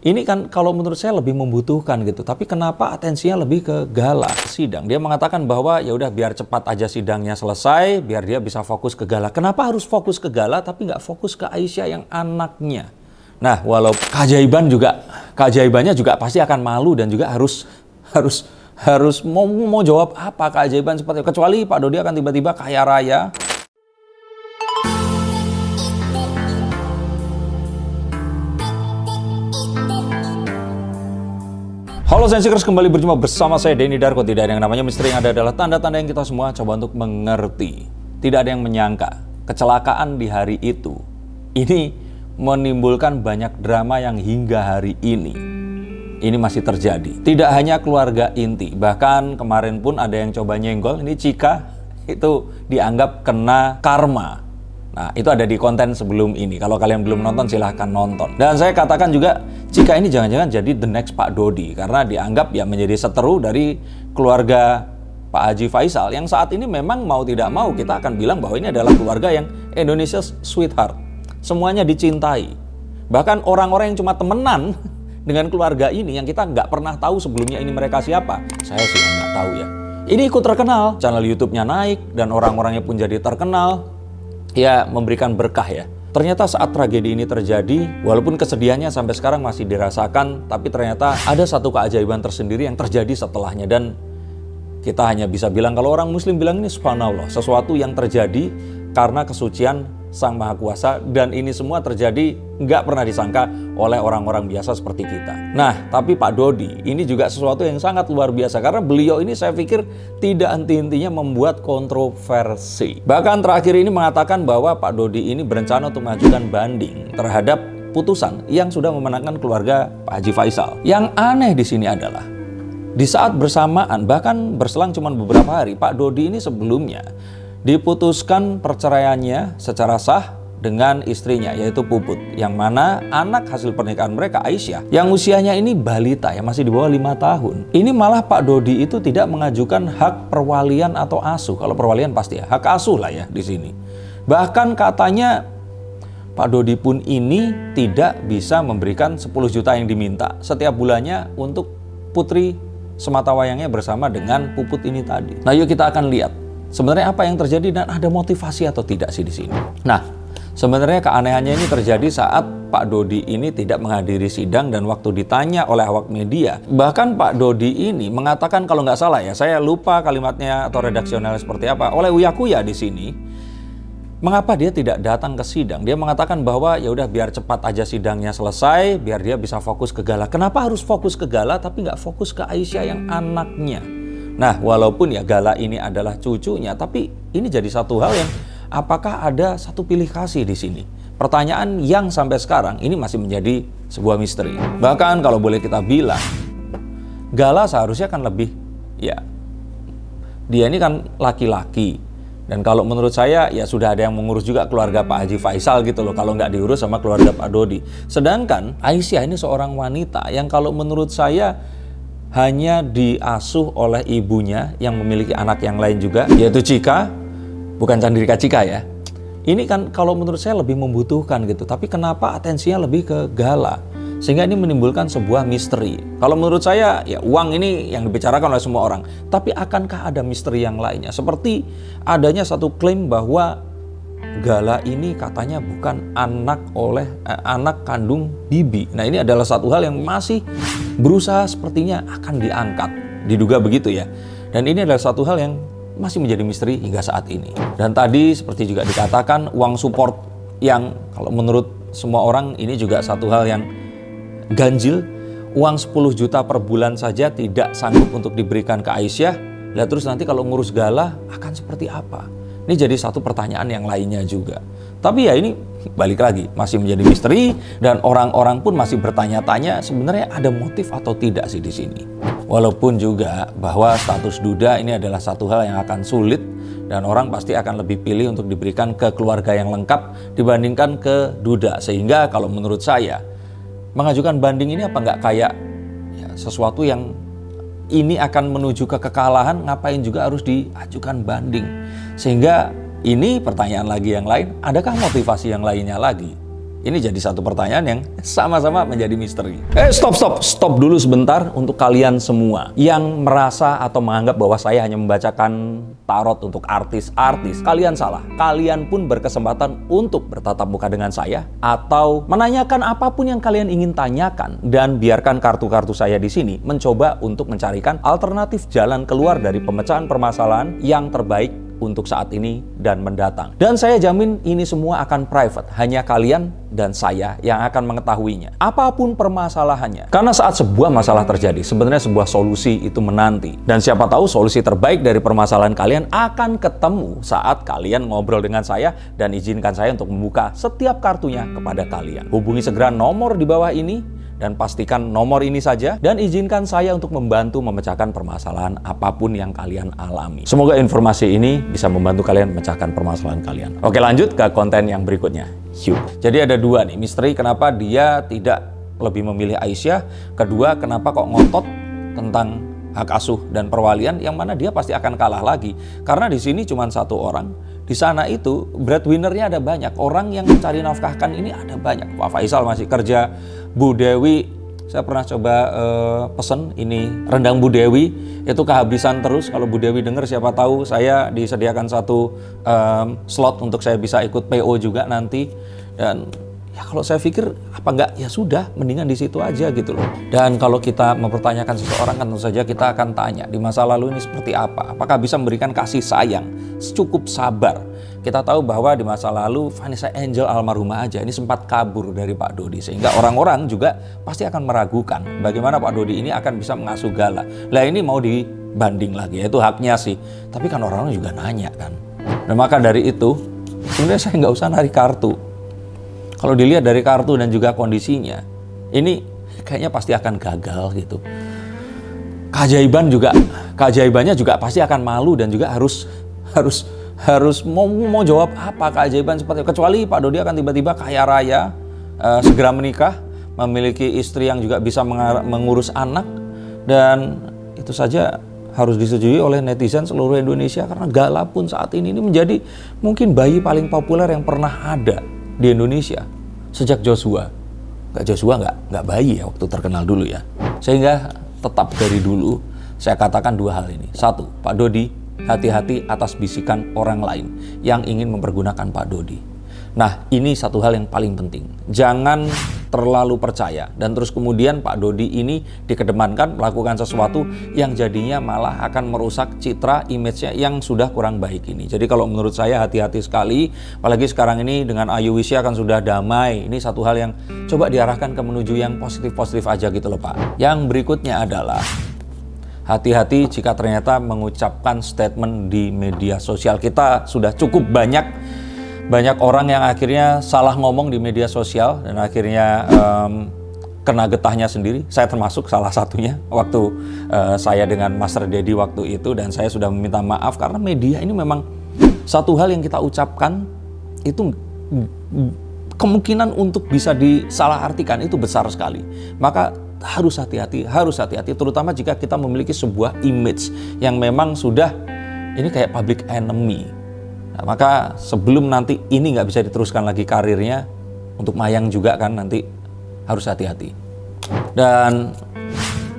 Ini kan kalau menurut saya lebih membutuhkan gitu. Tapi kenapa atensinya lebih ke Gala sidang? Dia mengatakan bahwa ya udah biar cepat aja sidangnya selesai, biar dia bisa fokus ke Gala. Kenapa harus fokus ke Gala tapi nggak fokus ke Aisyah yang anaknya? Nah, walau keajaibannya juga pasti akan malu dan juga harus mau jawab apa keajaiban seperti itu. Kecuali Pak Dodi akan tiba-tiba kaya raya. Halo Sensikers, kembali berjumpa bersama saya Denny Darko. Tidak ada yang namanya misteri, yang ada adalah tanda-tanda yang kita semua coba untuk mengerti. Tidak ada yang menyangka kecelakaan di hari itu ini menimbulkan banyak drama yang hingga hari ini masih terjadi. Tidak hanya keluarga inti, bahkan kemarin pun ada yang coba nyenggol. Ini Cika itu dianggap kena karma. Nah, itu ada di konten sebelum ini. Kalau kalian belum nonton, silahkan nonton. Dan saya katakan juga, Cika ini jangan-jangan jadi the next Pak Dodi. Karena dianggap ya menjadi seteru dari keluarga Pak Haji Faisal. Yang saat ini memang mau tidak mau kita akan bilang bahwa ini adalah keluarga yang Indonesia's sweetheart. Semuanya dicintai. Bahkan orang-orang yang cuma temenan dengan keluarga ini, yang kita nggak pernah tahu sebelumnya ini mereka siapa. Saya sih nggak tahu ya. Ini ikut terkenal. Channel YouTube-nya naik dan orang-orangnya pun jadi terkenal. Ya, memberikan berkah ya. Ternyata saat tragedi ini terjadi, walaupun kesedihannya sampai sekarang masih dirasakan, tapi ternyata ada satu keajaiban tersendiri yang terjadi setelahnya. Dan kita hanya bisa bilang, kalau orang muslim bilang ini subhanallah, sesuatu yang terjadi karena kesucian Sang Maha Kuasa, dan ini semua terjadi nggak pernah disangka oleh orang-orang biasa seperti kita. Nah, tapi Pak Dodi ini juga sesuatu yang sangat luar biasa, karena beliau ini saya pikir tidak henti-hentinya membuat kontroversi. Bahkan terakhir ini mengatakan bahwa Pak Dodi ini berencana untuk mengajukan banding terhadap putusan yang sudah memenangkan keluarga Pak Haji Faisal. Yang aneh di sini adalah di saat bersamaan, bahkan berselang cuma beberapa hari, Pak Dodi ini sebelumnya diputuskan perceraiannya secara sah dengan istrinya, yaitu Puput, yang mana anak hasil pernikahan mereka, Aisyah, yang usianya ini balita ya, masih di bawah 5 tahun. Ini malah Pak Dodi itu tidak mengajukan hak perwalian atau asuh. Kalau perwalian pasti ya, hak asuh lah ya di sini. Bahkan katanya Pak Dodi pun ini tidak bisa memberikan 10 juta yang diminta setiap bulannya untuk putri sematawayangnya bersama dengan Puput ini tadi. Nah, yuk kita akan lihat sebenarnya apa yang terjadi dan ada motivasi atau tidak sih di sini. Nah, sebenarnya keanehannya ini terjadi saat Pak Dodi ini tidak menghadiri sidang, dan waktu ditanya oleh awak media, bahkan Pak Dodi ini mengatakan, kalau nggak salah ya, saya lupa kalimatnya atau redaksionalnya seperti apa, oleh Uya Kuya di sini, mengapa dia tidak datang ke sidang. Dia mengatakan bahwa ya udah biar cepat aja sidangnya selesai, biar dia bisa fokus ke Gala. Kenapa harus fokus ke Gala tapi nggak fokus ke Aisyah yang anaknya? Nah, walaupun ya Gala ini adalah cucunya, tapi ini jadi satu hal yang apakah ada satu pilih kasih di sini? Pertanyaan yang sampai sekarang ini masih menjadi sebuah misteri. Bahkan kalau boleh kita bilang, Gala seharusnya kan lebih, ya, dia ini kan laki-laki. Dan kalau menurut saya ya sudah ada yang mengurus juga keluarga Pak Haji Faisal gitu loh, kalau nggak diurus sama keluarga Pak Dodi. Sedangkan Aisyah ini seorang wanita yang kalau menurut saya hanya diasuh oleh ibunya yang memiliki anak yang lain juga, yaitu Cika, bukan Chandrika Cika ya. Ini kan kalau menurut saya lebih membutuhkan gitu, tapi kenapa atensinya lebih ke Gala? Sehingga ini menimbulkan sebuah misteri. Kalau menurut saya ya uang ini yang dibicarakan oleh semua orang, tapi akankah ada misteri yang lainnya? Seperti adanya satu klaim bahwa Gala ini katanya bukan anak kandung Bibi. Nah, ini adalah satu hal yang masih berusaha sepertinya akan diangkat. Diduga begitu ya. Dan ini adalah satu hal yang masih menjadi misteri hingga saat ini. Dan tadi seperti juga dikatakan, uang support yang kalau menurut semua orang ini juga satu hal yang ganjil. Uang 10 juta per bulan saja tidak sanggup untuk diberikan ke Aisyah. Lah terus nanti kalau ngurus Gala akan seperti apa? Ini jadi satu pertanyaan yang lainnya juga. Tapi ya ini balik lagi masih menjadi misteri, dan orang-orang pun masih bertanya-tanya sebenarnya ada motif atau tidak sih di sini. Walaupun juga bahwa status duda ini adalah satu hal yang akan sulit, dan orang pasti akan lebih pilih untuk diberikan ke keluarga yang lengkap dibandingkan ke duda. Sehingga kalau menurut saya mengajukan banding ini apa nggak kayak ya, sesuatu yang ini akan menuju ke kekalahan, ngapain juga harus diajukan banding? Sehingga ini pertanyaan lagi yang lain, adakah motivasi yang lainnya lagi? Ini jadi satu pertanyaan yang sama-sama menjadi misteri. Stop dulu sebentar untuk kalian semua yang merasa atau menganggap bahwa saya hanya membacakan tarot untuk artis-artis. Kalian salah. Kalian pun berkesempatan untuk bertatap muka dengan saya atau menanyakan apapun yang kalian ingin tanyakan, dan biarkan kartu-kartu saya di sini mencoba untuk mencarikan alternatif jalan keluar dari pemecahan permasalahan yang terbaik untuk saat ini dan mendatang. Dan saya jamin ini semua akan private, hanya kalian dan saya yang akan mengetahuinya. Apapun permasalahannya. Karena saat sebuah masalah terjadi, sebenarnya sebuah solusi itu menanti. Dan siapa tahu solusi terbaik dari permasalahan kalian akan ketemu saat kalian ngobrol dengan saya dan izinkan saya untuk membuka setiap kartunya kepada kalian. Hubungi segera nomor di bawah ini dan pastikan nomor ini saja, dan izinkan saya untuk membantu memecahkan permasalahan apapun yang kalian alami. Semoga informasi ini bisa membantu kalian memecahkan permasalahan kalian. Oke, lanjut ke konten yang berikutnya. Yuk. Jadi ada dua nih misteri kenapa dia tidak lebih memilih Aisyah. Kedua, kenapa kok ngotot tentang hak asuh dan perwalian, yang mana dia pasti akan kalah lagi. Karena di sini cuma satu orang. Di sana itu breadwinner-nya ada banyak. Orang yang mencari nafkahkan ini ada banyak. Pak Faisal masih kerja. Bu Dewi, saya pernah coba pesen ini rendang Bu Dewi, itu kehabisan terus. Kalau Bu Dewi dengar, siapa tahu saya disediakan satu slot untuk saya bisa ikut PO juga nanti. Dan ya kalau saya pikir apa enggak, ya sudah, mendingan di situ aja gitu loh. Dan kalau kita mempertanyakan seseorang kan tentu saja kita akan tanya di masa lalu ini seperti apa. Apakah bisa memberikan kasih sayang, cukup sabar. Kita tahu bahwa di masa lalu Vanessa Angel almarhumah aja ini sempat kabur dari Pak Dodi, sehingga orang-orang juga pasti akan meragukan bagaimana Pak Dodi ini akan bisa mengasuh Gala. Lah ini mau dibanding lagi, ya itu haknya sih. Tapi kan orang-orang juga nanya kan. Nah maka dari itu sebenarnya saya nggak usah narik kartu. Kalau dilihat dari kartu dan juga kondisinya, ini kayaknya pasti akan gagal gitu. Keajaibannya juga pasti akan malu dan juga harus mau jawab apa keajaiban seperti itu. Kecuali Pak Dodi akan tiba-tiba kaya raya, segera menikah, memiliki istri yang juga bisa mengurus anak, dan itu saja harus disetujui oleh netizen seluruh Indonesia. Karena Gala pun saat ini menjadi mungkin bayi paling populer yang pernah ada di Indonesia sejak Joshua. Nggak bayi ya waktu terkenal dulu ya. Sehingga tetap dari dulu saya katakan dua hal ini. Satu, Pak Dodi, hati-hati atas bisikan orang lain yang ingin mempergunakan Pak Dodi. Nah, ini satu hal yang paling penting. Jangan terlalu percaya dan terus kemudian Pak Dodi ini dikedepankan melakukan sesuatu yang jadinya malah akan merusak citra image-nya yang sudah kurang baik ini. Jadi kalau menurut saya hati-hati sekali, apalagi sekarang ini dengan Ayu Wisya kan sudah damai. Ini satu hal yang coba diarahkan ke menuju yang positif-positif aja gitu loh Pak. Yang berikutnya adalah hati-hati jika ternyata mengucapkan statement di media sosial. Kita sudah cukup banyak orang yang akhirnya salah ngomong di media sosial dan akhirnya kena getahnya sendiri. Saya termasuk salah satunya waktu saya dengan Master Dedi waktu itu, dan saya sudah meminta maaf karena media ini memang satu hal yang kita ucapkan itu kemungkinan untuk bisa disalahartikan itu besar sekali. Maka harus hati-hati, terutama jika kita memiliki sebuah image yang memang sudah ini kayak public enemy. Nah, maka sebelum nanti ini nggak bisa diteruskan lagi karirnya, untuk Mayang juga kan nanti harus hati-hati. Dan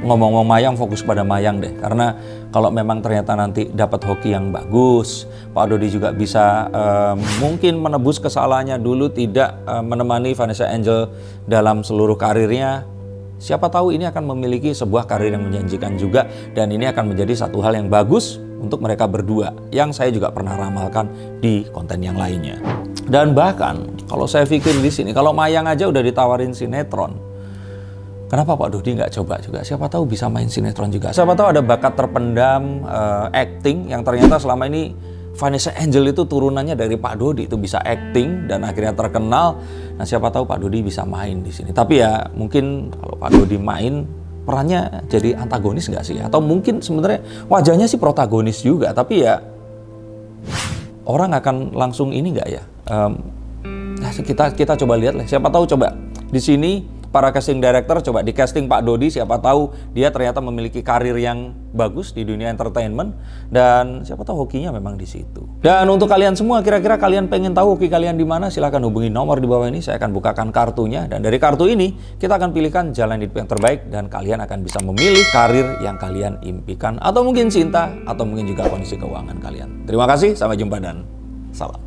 ngomong-ngomong Mayang, fokus pada Mayang deh, karena kalau memang ternyata nanti dapat hoki yang bagus, Pak Dodi juga bisa mungkin menebus kesalahannya dulu tidak menemani Vanessa Angel dalam seluruh karirnya. Siapa tahu ini akan memiliki sebuah karir yang menjanjikan juga, dan ini akan menjadi satu hal yang bagus untuk mereka berdua, yang saya juga pernah ramalkan di konten yang lainnya. Dan bahkan kalau saya pikir di sini, kalau Mayang aja udah ditawarin sinetron, kenapa Pak Dodi nggak coba juga? Siapa tahu bisa main sinetron juga. Siapa tahu ada bakat terpendam acting yang ternyata selama ini Vanessa Angel itu turunannya dari Pak Dodi, itu bisa acting dan akhirnya terkenal. Nah, siapa tahu Pak Dodi bisa main di sini. Tapi ya mungkin kalau Pak Dodi main, perannya jadi antagonis nggak sih? Atau mungkin sebenarnya wajahnya sih protagonis juga, tapi ya orang akan langsung ini nggak ya? Kita coba lihat lah. Siapa tahu coba di sini para casting director, coba di casting Pak Dodi, siapa tahu dia ternyata memiliki karir yang bagus di dunia entertainment, dan siapa tahu hokinya memang di situ. Dan untuk kalian semua, kira-kira kalian pengen tahu hoki kalian di mana? Silahkan hubungi nomor di bawah ini, saya akan bukakan kartunya, dan dari kartu ini kita akan pilihkan jalan hidup yang terbaik, dan kalian akan bisa memilih karir yang kalian impikan, atau mungkin cinta, atau mungkin juga kondisi keuangan kalian. Terima kasih, sampai jumpa dan salam.